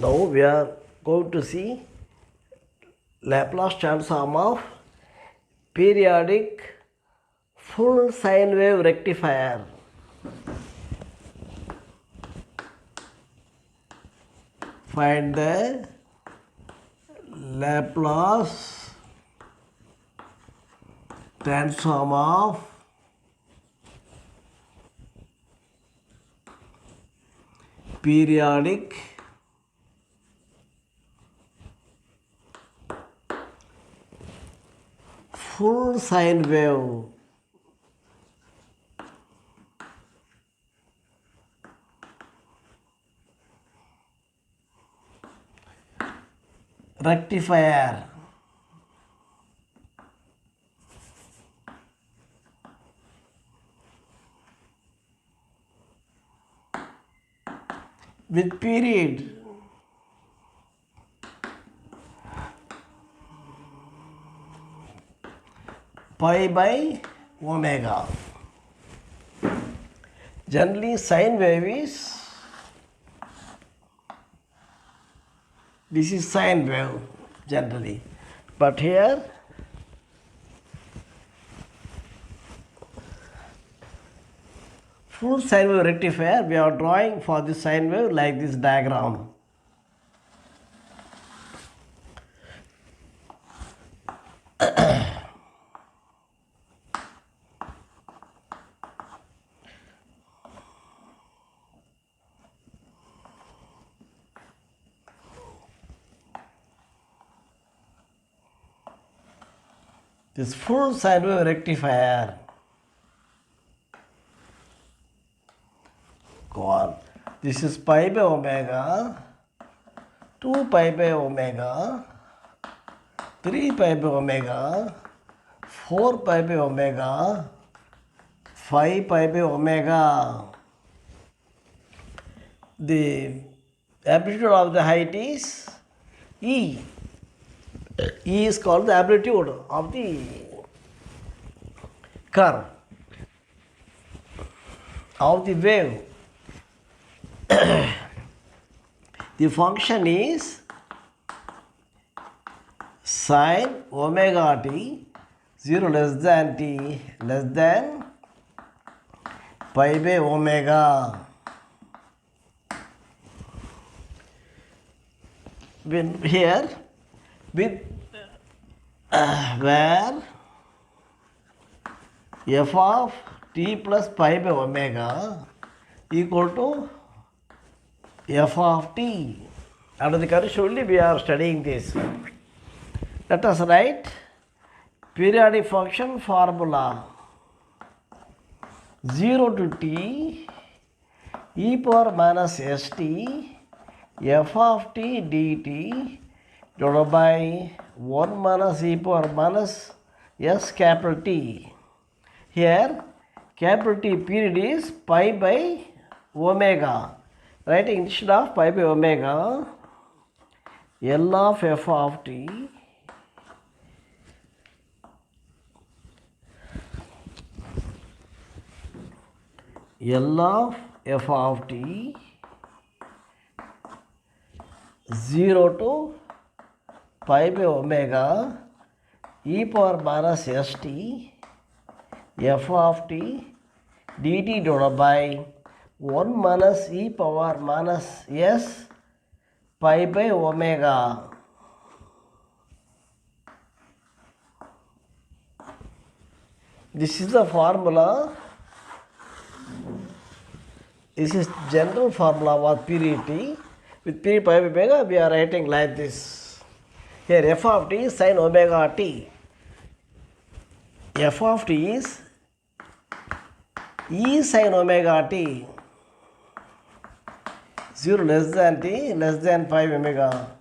Now we are going to see Laplace transform of periodic full sine wave rectifier. Find the Laplace transform of periodic full sine wave rectifier. With period pi by omega. Generally sine wave is, this is sine wave generally, but here full sine wave rectifier, we are drawing for this sine wave like this diagram. This full sine wave rectifier. Go on. This is pi by omega, 2 pi by omega, 3 pi by omega, 4 pi by omega, 5 pi by omega. The amplitude of the height is E. E is called the amplitude of the curve, of the wave. The function is sine omega t 0 less than t less than pi by omega. When here with where f of t plus pi by omega equal to f of t. Under the condition only we are studying this. Let us write periodic function formula. 0 to t e power minus st f of t dt divided by 1 minus e power minus s capital T. Here capital T period is pi by omega. Writing instead of pi by omega, L of f of t L of f of t 0 to pi by omega e power minus st f of t dt divided by 1 minus e power minus s pi by omega. This is the formula. This is general formula of period t. With period pi by omega, we are writing like this. Here f of t is sin omega t. F of t is E sin omega t. 0 less than t less than pi omega.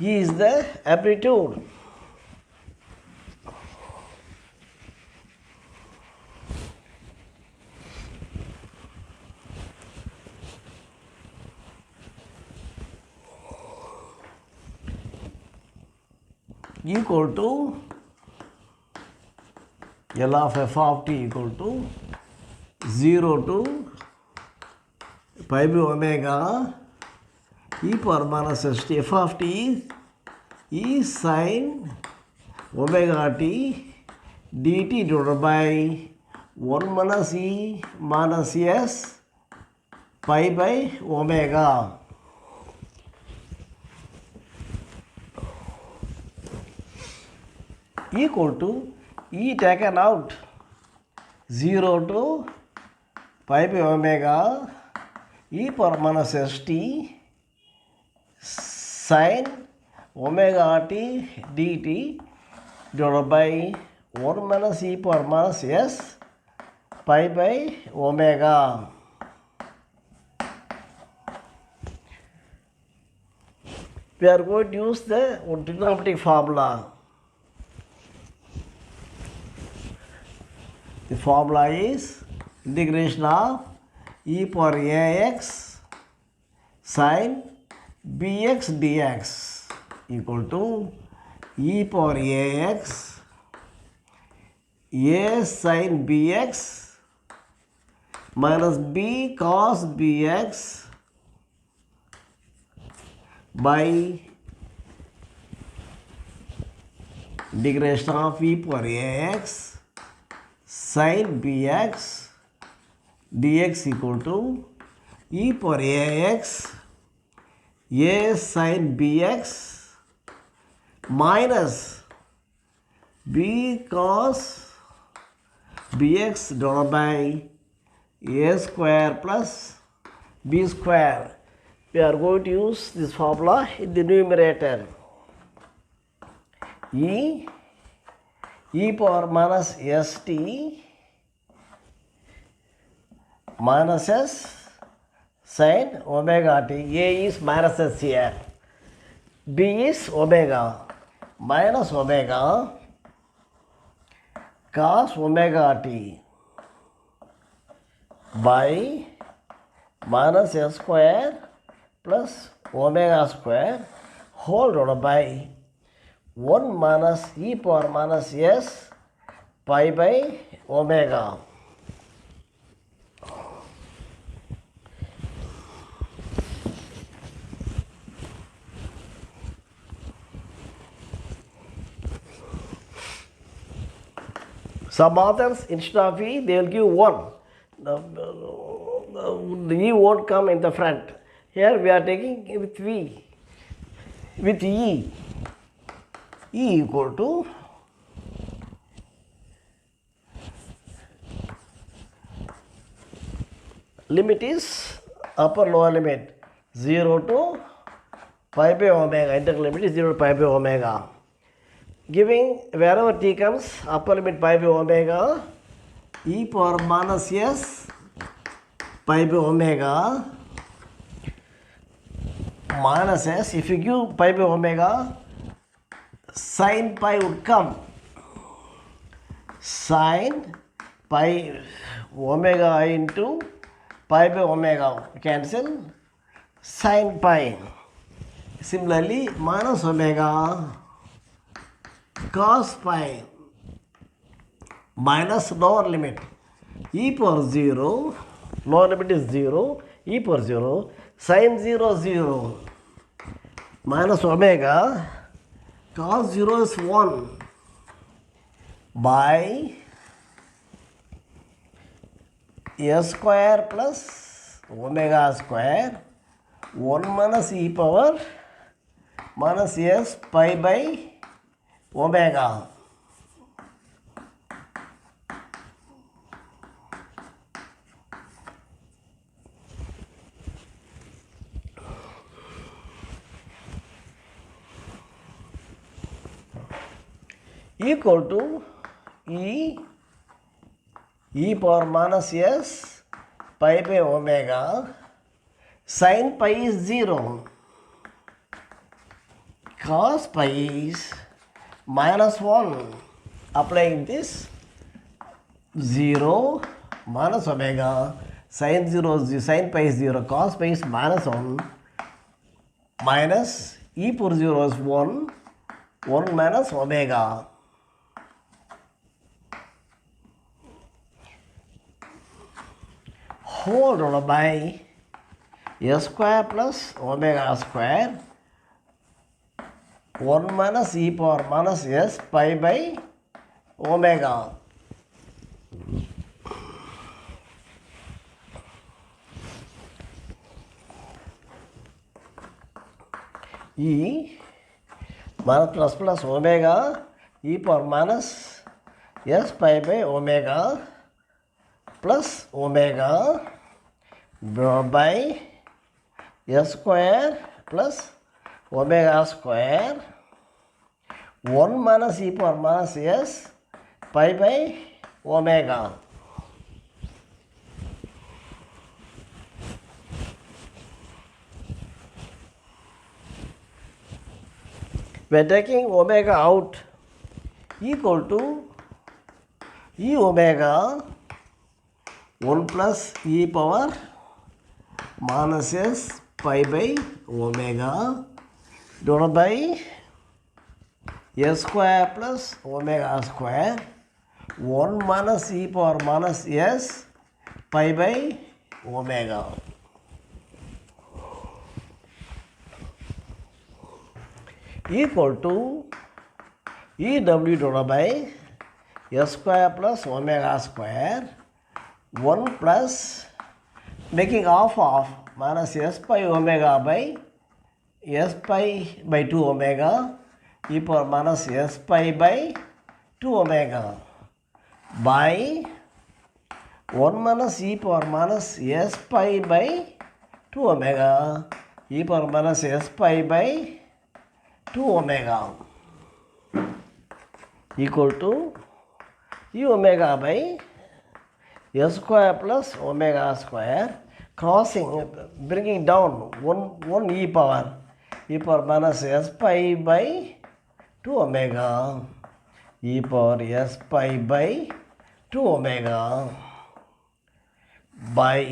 E is the amplitude. Equal to L of f of t equal to 0 to pi by omega e power minus st f of t is sin omega t dt divided by 1 minus e minus s pi by omega equal to e taken out 0 to pi by omega e power minus st sin omega t dt divided by 1 minus e power minus s pi by omega. We are going to use the trigonometric formula. The formula is integration of e power ax sin bx dx equal to e power ax a sin bx minus b cos bx by integration of e power ax sin bx dx equal to e power ax a sin bx minus b cos bx divided by a square plus b square. We are going to use this formula in the numerator. E power minus st minus s sin omega t. A is minus s here. B is omega minus omega cos omega t by minus s square plus omega square whole divided by 1 minus e power minus s pi by omega. Some authors, instead of e, they will give 1. The e won't come in the front. Here we are taking with v, with e. E equal to limit is upper lower limit 0 to pi by omega. Integral limit is 0 to pi by omega. Giving wherever t comes, upper limit pi by omega, e power minus s pi by omega minus s. If you give pi by omega, sin pi would come. Sin pi omega into pi by omega cancel. Sin pi. Similarly, minus omega cos pi minus lower limit e power 0, lower limit is 0, e power 0, sin 0 0 minus omega cos 0 is 1 by s square plus omega square 1 minus e power minus s pi by omega. Equal to e power minus s pi by omega. Sin pi is 0, cos pi is minus 1. Applying this 0 minus omega, sin 0, sin pi is 0, cos pi is minus 1 minus e power 0 is 1, 1 minus omega. Whole divided by s square plus omega square 1 minus e power minus s pi by omega. E minus plus omega e power minus s pi by omega plus omega divided by s square plus omega square 1 minus e power minus s pi by omega. We are taking omega out equal to e omega 1 plus e power minus s pi by omega divided by s square plus omega square 1 minus e power minus s pi by omega. Equal to EW divided by s square plus omega square 1 plus making half of minus s pi omega by s pi by 2 omega e power minus s pi by 2 omega by 1 minus e power minus s pi by 2 omega e power minus s pi by 2 omega equal to e omega by s square plus omega square crossing bringing down 1 e power minus s pi by 2 omega e power s pi by 2 omega by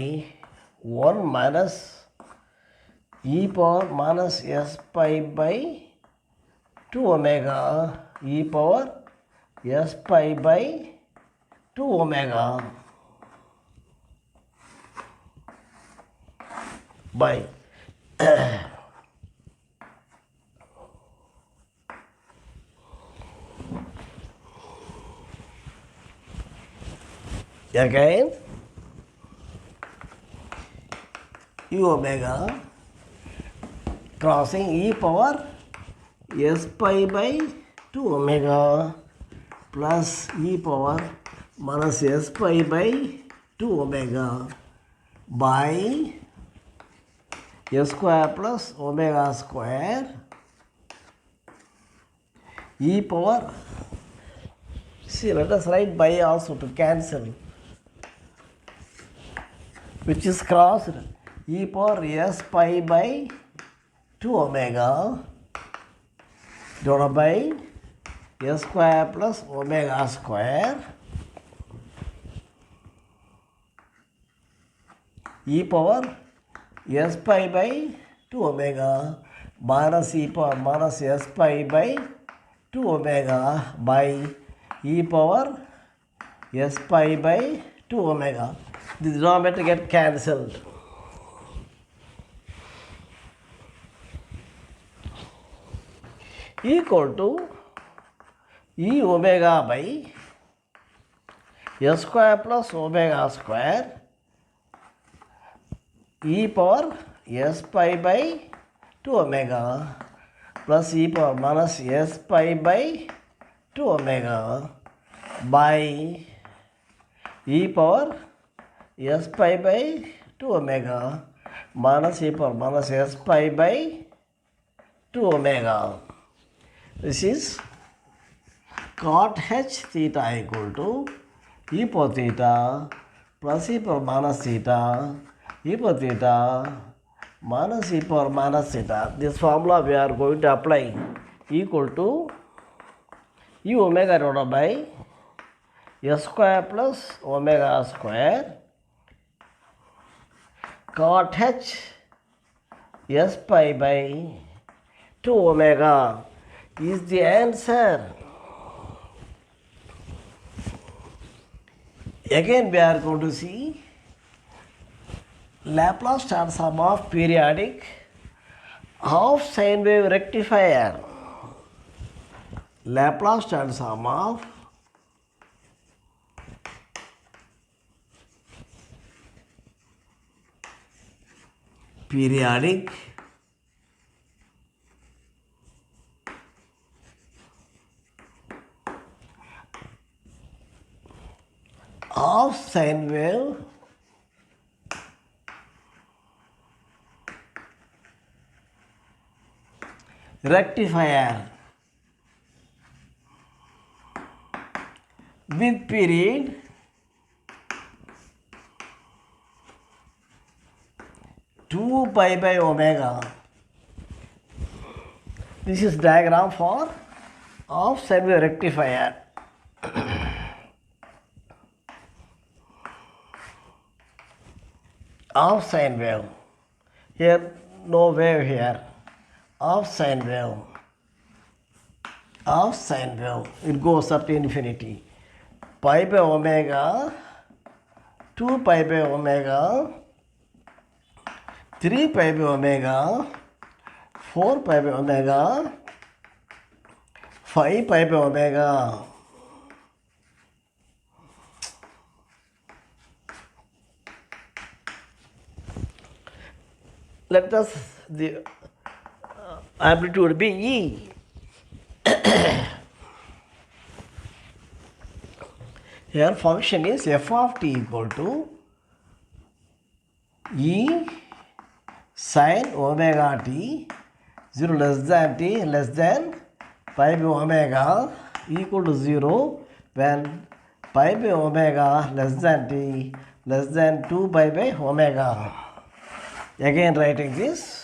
1 minus e power minus s pi by 2 omega e power s pi by 2 omega by again e omega crossing e power s pi by 2 omega plus e power minus s pi by 2 omega by s square plus omega square e power. See, let us write by also to cancel, which is crossed e power s pi by 2 omega divided by s square plus omega square e power s pi by 2 omega minus e power minus s pi by 2 omega by e power s pi by 2 omega. The denominator get cancelled. Equal to e omega by s square plus omega square e power s pi by 2 omega plus e power minus s pi by 2 omega by e power s pi by 2 omega minus e power minus s pi by 2 omega. This is cot h theta equal to e power theta plus e power minus theta e power theta minus e power minus theta. This formula we are going to apply equal to e omega divided by s square plus omega square cot h s pi by 2 omega is the answer. Again we are going to see Laplace transform of periodic half sine wave rectifier. Laplace transform of periodic half sine wave rectifier with period 2 pi by omega. This is diagram for half sine wave rectifier. Half sine wave. Here no wave here. Half sine wave. Half sine wave. It goes up to infinity. Pi by omega, 2 pi by omega, 3 pi by omega, 4 pi by omega, 5 pi by omega. Let us the amplitude be E. Here function is f of t equal to E sin omega t 0 less than t less than pi by omega equal to 0 when pi by omega less than t less than 2 pi by omega. Again writing this.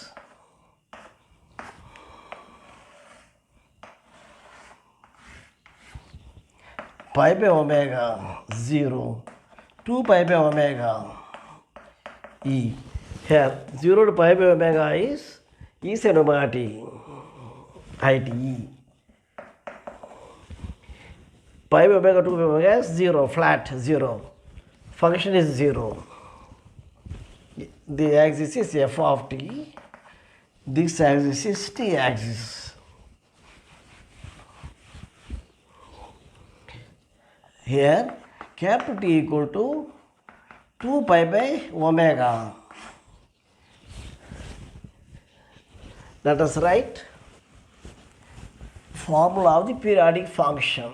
Pi by omega 0, 2 pi by omega E. Here 0 to pi by omega is E sin omega t, height E. Pi by omega 2 pi by omega is 0, flat 0. Function is 0. The axis is f of t. This axis is t axis. Here capital T equal to 2 pi by omega. Let us write formula of the periodic function.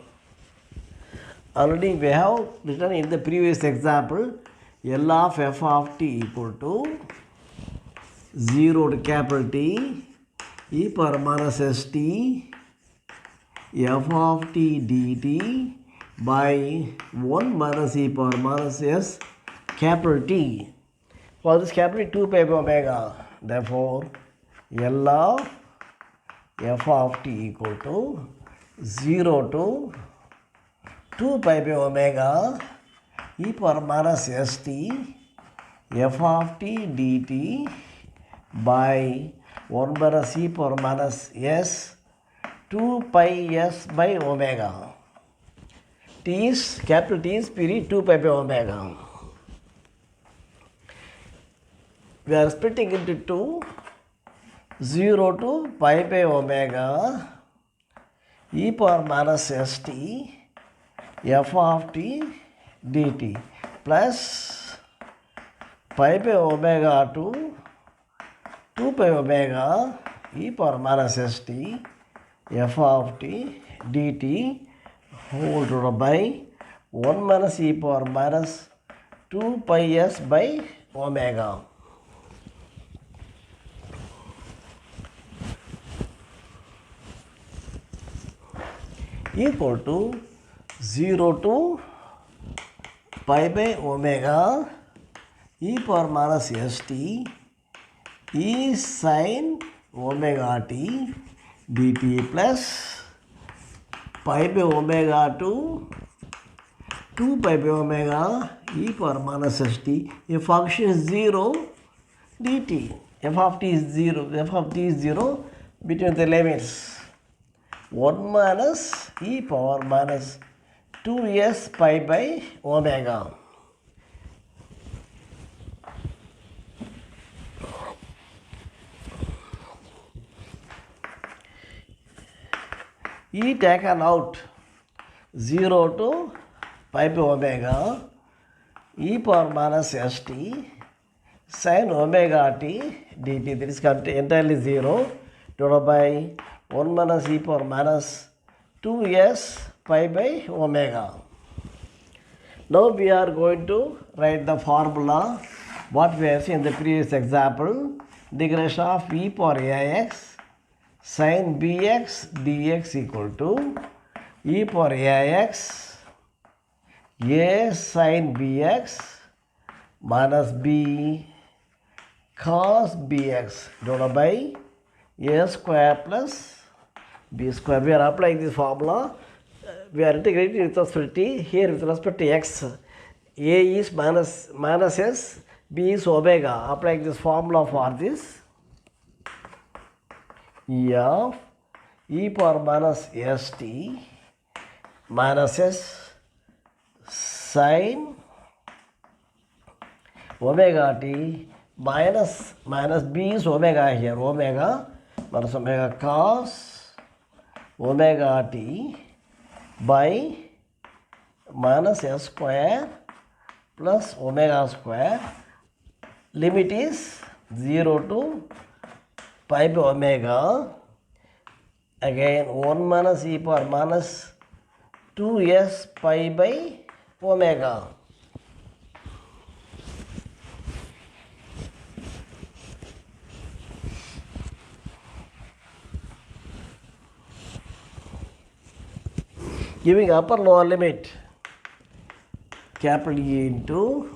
Already we have written in the previous example L of f of t equal to 0 to capital T e power minus st f of t dt by 1 minus e power minus s capital T. For this capital T 2 pi by omega. Therefore, L of f of t equal to 0 to 2 pi by omega e power minus st f of t dt by 1 minus e power minus s 2 pi s by omega. T is capital T is period 2 pi by omega. We are splitting into 2, 0 to pi by omega e power minus st f of t dt plus pi by omega to 2 pi omega e power minus st f of t dt whole divided by 1 minus e power minus 2 pi s by omega. Equal to 0 to pi by omega e power minus st e sin omega t dt plus pi by omega to 2 pi by omega e power minus st. If function is 0 dt, f of t is 0, f of t is 0 between the limits 1 minus e power minus 2s pi by omega. E taken out 0 to pi by omega e power minus st sin omega t dt. This is entirely 0 divided by 1 minus e power minus 2s pi by omega. Now we are going to write the formula what we have seen in the previous example. Integration of e power ax sin bx dx equal to e power ax a sin bx minus b cos bx divided by a square plus b square. We are applying this formula. We are integrating with respect to t. Here with respect to x, a is minus s, b is omega. Applying this formula for this, e of e power minus st minus s sin omega t minus b is omega here, omega minus omega cos omega t by minus s square plus omega square. Limit is 0 to pi by omega. Again 1 minus e power minus 2s pi by omega. Giving upper lower limit capital E into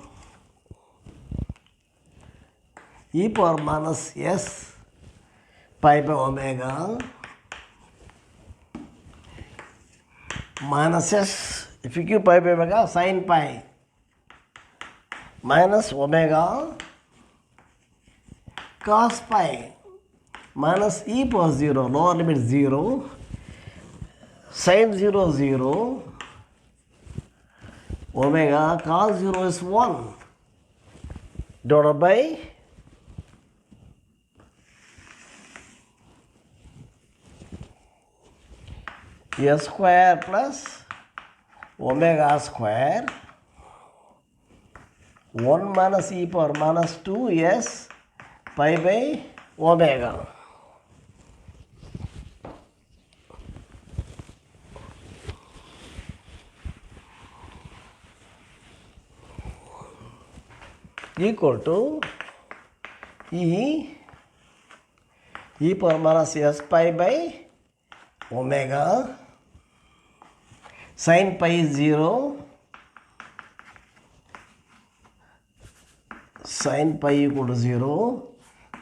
e power minus s pi by omega minus s, if you give pi by omega, sin pi minus omega cos pi minus e power 0, lower limit 0, sin 0 0, omega cos 0 is 1 divided by s square plus omega square 1 minus e power minus 2s pi by omega. Equal to e power minus s pi by omega sin pi is 0, sin pi equal to 0,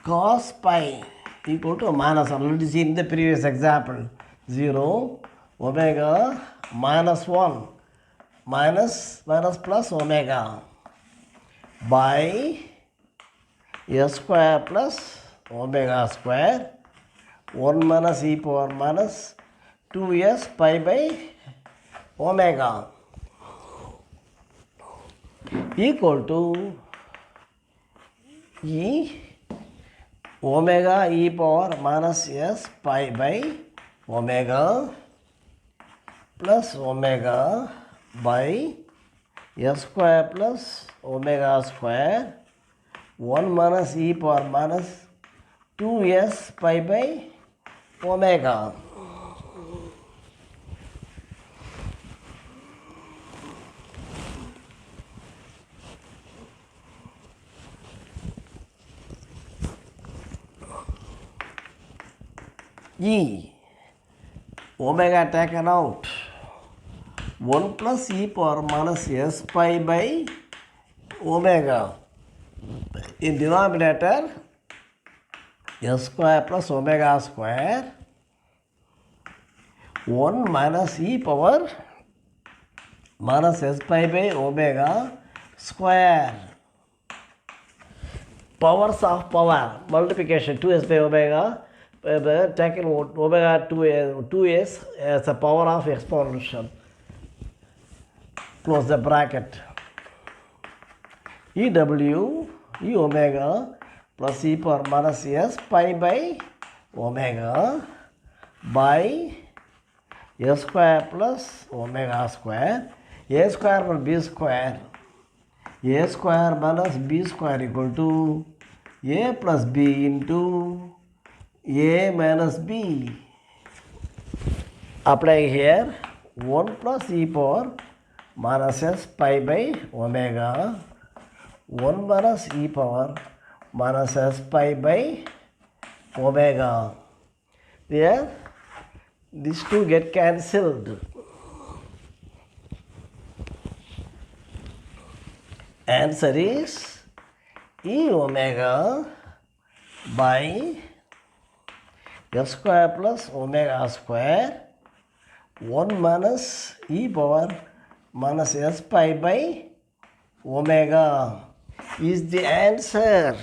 cos pi equal to minus, already seen in the previous example, 0, omega minus 1 minus plus omega by s square plus omega square 1 minus e power minus 2s pi by omega equal to e omega e power minus s pi by omega plus omega by s square plus omega square 1 minus e power minus 2s pi by omega. E omega taken out 1 plus e power minus s pi by omega. In denominator s square plus omega square 1 minus e power minus s pi by omega square. Powers of power multiplication 2s by omega, taken omega 2s as a power of exponential. Close the bracket. EW e omega plus e power minus s pi by omega by a square plus omega square. A square plus b square. A square minus b square equal to a plus b into a minus b. Apply here 1 plus e power minus s pi by omega. 1 minus e power minus s pi by omega. There, these two get cancelled. Answer is e omega by s square plus omega square 1 minus e power minus s pi by omega is the answer.